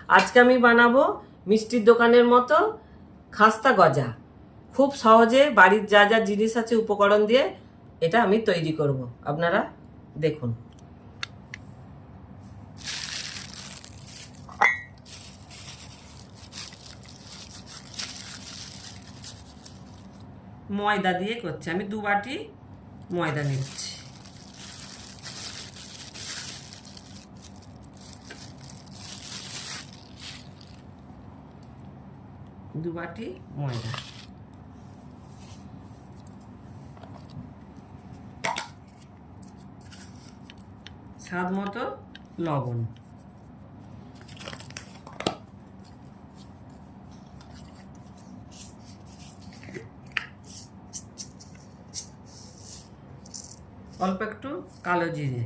আজকে আমি বানাবো মিষ্টির দোকানের মতো খাস্তা গজা। খুব সহজে বাড়ির যা যা জিনিস আছে উপকরণ দিয়ে এটা আমি তৈরি করব। আপনারা দেখুন। ময়দা দিয়ে করছি, আমি 2 বাটি ময়দা নিচ্ছি। দু বাটি ময়দা, স্বাদ মতো লবণ, অল্প একটু কালো জিরে,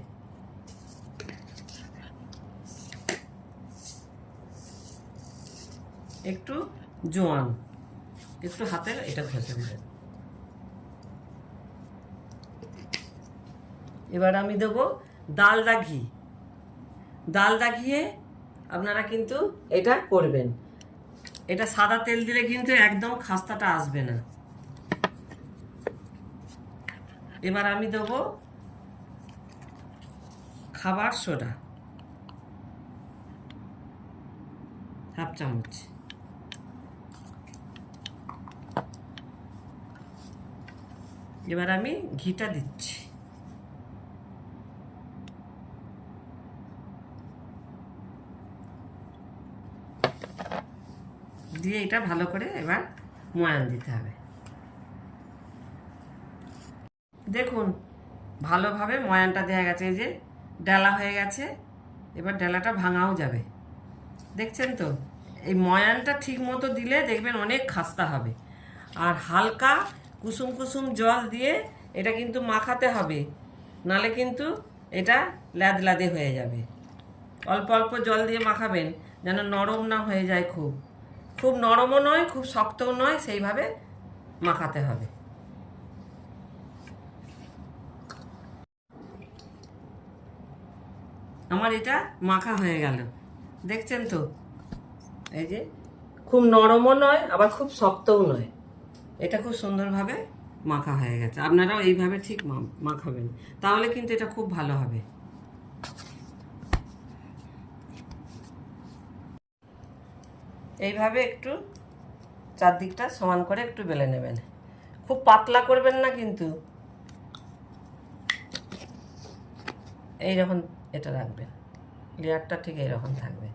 একটু জোয়ান, একটু হাতে এটা ঘষে দেবেন। এবার আমি দেবো ডালডা ঘি। ডালডা ঘিয়ে আপনারা কিন্তু এটা করবেন। এটা সাদা তেল দিলে কিন্তু একদম খাস্তাটা আসবে না। এবার আমি দেবো খাবার সোডা, 1/2 চামচ। এবার আমি ঘিটা দিচ্ছি। দিয়ে এটা ভালো করে এবার ময়ান দিতে হবে। দেখুন ভালোভাবে ময়ানটা দেওয়া গেছে, এই যে ডালা হয়ে গেছে। এবার ডালাটা ভাঙাও যাবে, দেখছেন তো? এই ময়ানটা ঠিক মতো দিলে দেখবেন অনেক খাস্তা হবে। আর হালকা কুসুম কুসুম জল দিয়ে এটা কিন্তু মাখাতে হবে, নালে কিন্তু এটা ল্যাদলাদে হয়ে যাবে। অল্প অল্প জল দিয়ে মাখাবেন, যেন নরম না হয়ে যায়। খুব খুব নরমও নয়, খুব শক্তও নয়, সেইভাবে মাখাতে হবে। আমার এটা মাখা হয়ে গেল, দেখছেন তো? এই যে খুব নরমও নয়, আবার খুব শক্তও নয়, এটা খুব সুন্দরভাবে মাখা হয়ে গেছে। আপনারাও এইভাবে ঠিক মাখাবেন, তাহলে কিন্তু এটা খুব ভালো হবে। এইভাবে একটু চারদিকটা সমান করে একটু বেলে নেবেন, খুব পাতলা করবেন না কিন্তু। এইরকম এটা রাখবেন, লেয়ারটা ঠিক এইরকম থাকবে।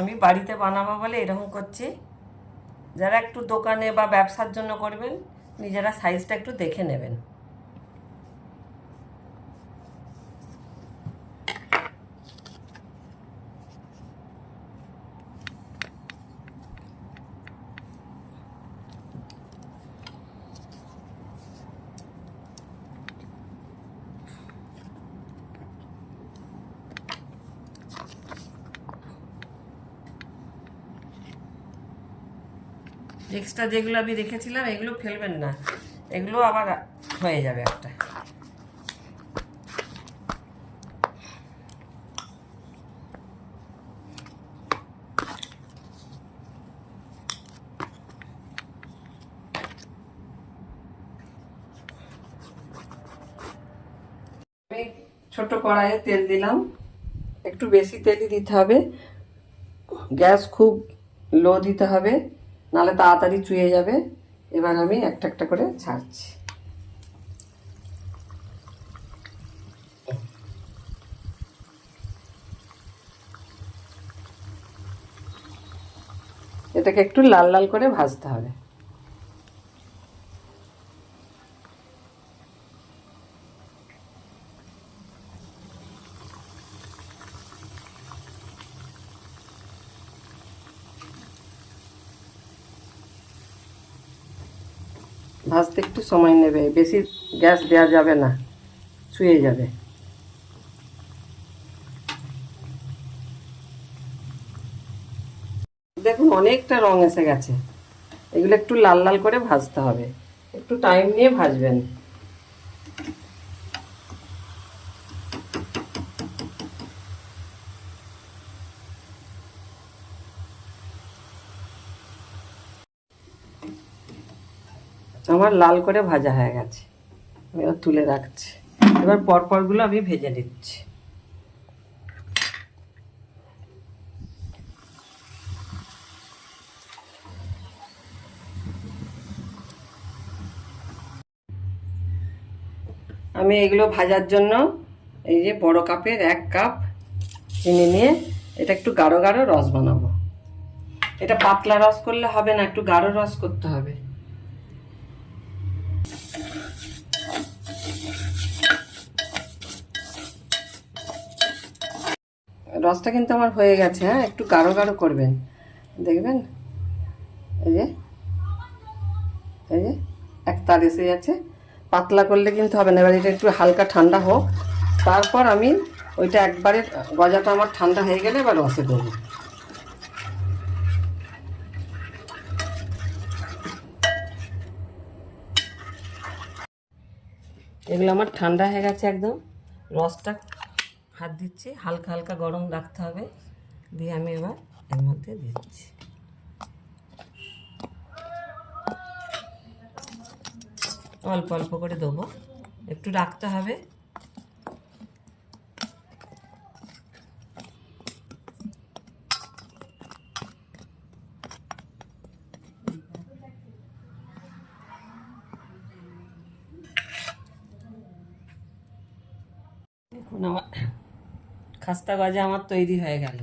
আমি বাড়িতে বানাবো বলে এরকম করছি। যারা একটু দোকানে বা ব্যবসার জন্য করবেন, নিজেরা সাইজটা একটু দেখে নেবেন। এক্সট্রা যেগুলো আমি রেখেছিলাম এগুলো ফেলবেন না, এগুলো আবার হয়ে যাবে একটা। আমি ছোট কড়াইয়ে তেল দিলাম, একটু বেশি তেলই দিতে হবে। গ্যাস খুব লো দিতে হবে, নাহলে তাড়াতাড়ি চুয়ে যাবে। এবার আমি একটা একটা করে ছাড়ছি। এটাকে একটু লাল লাল করে ভাজতে হবে। ভাজতে একটু সময় নেবে, বেশি গ্যাস দেওয়া যাবে না, ছুঁয়ে যাবে। দেখুন অনেকটা রং এসে গেছে, এগুলো একটু লাল লাল করে ভাজতে হবে, একটু টাইম নিয়ে ভাজবেন। আমার লাল করে ভাজা হয়ে গেছে, আমি এবার তুলে রাখছি। এবার পরপরগুলো আমি ভেজে নিচ্ছি। আমি এগুলো ভাজার জন্য এই যে বড় কাপের 1 কাপ চিনি নিয়ে এটা একটু গাঢ় গাঢ় রস বানাবো। এটা পাতলা রস করলে হবে না, একটু গাঢ় রস করতে হবে। রসটা কিন্তু আমার হয়ে গেছে। হ্যাঁ, একটু গাঢ় গাঢ় করবেন, দেখবেন এই যে এই যে এক তার এসে যাচ্ছে। পাতলা করলে কিন্তু হবে না। এবার এটা একটু হালকা ঠান্ডা হোক, তারপর আমি ওইটা একবারে গজাটা আমার ঠান্ডা হয়ে গেলে এবার রসে দেবো। এগুলো আমার ঠান্ডা হয়ে গেছে একদম। রসটা হাত দিচ্ছি, হালকা হালকা গরম রাখতে হবে, দিয়ে আমি এবার এর মধ্যে দিচ্ছি। অল্প অল্প করে দেবো, একটু রাখতে হবে। দেখুন আমার খাস্তা গজা আমার তৈরি হয়ে গেল।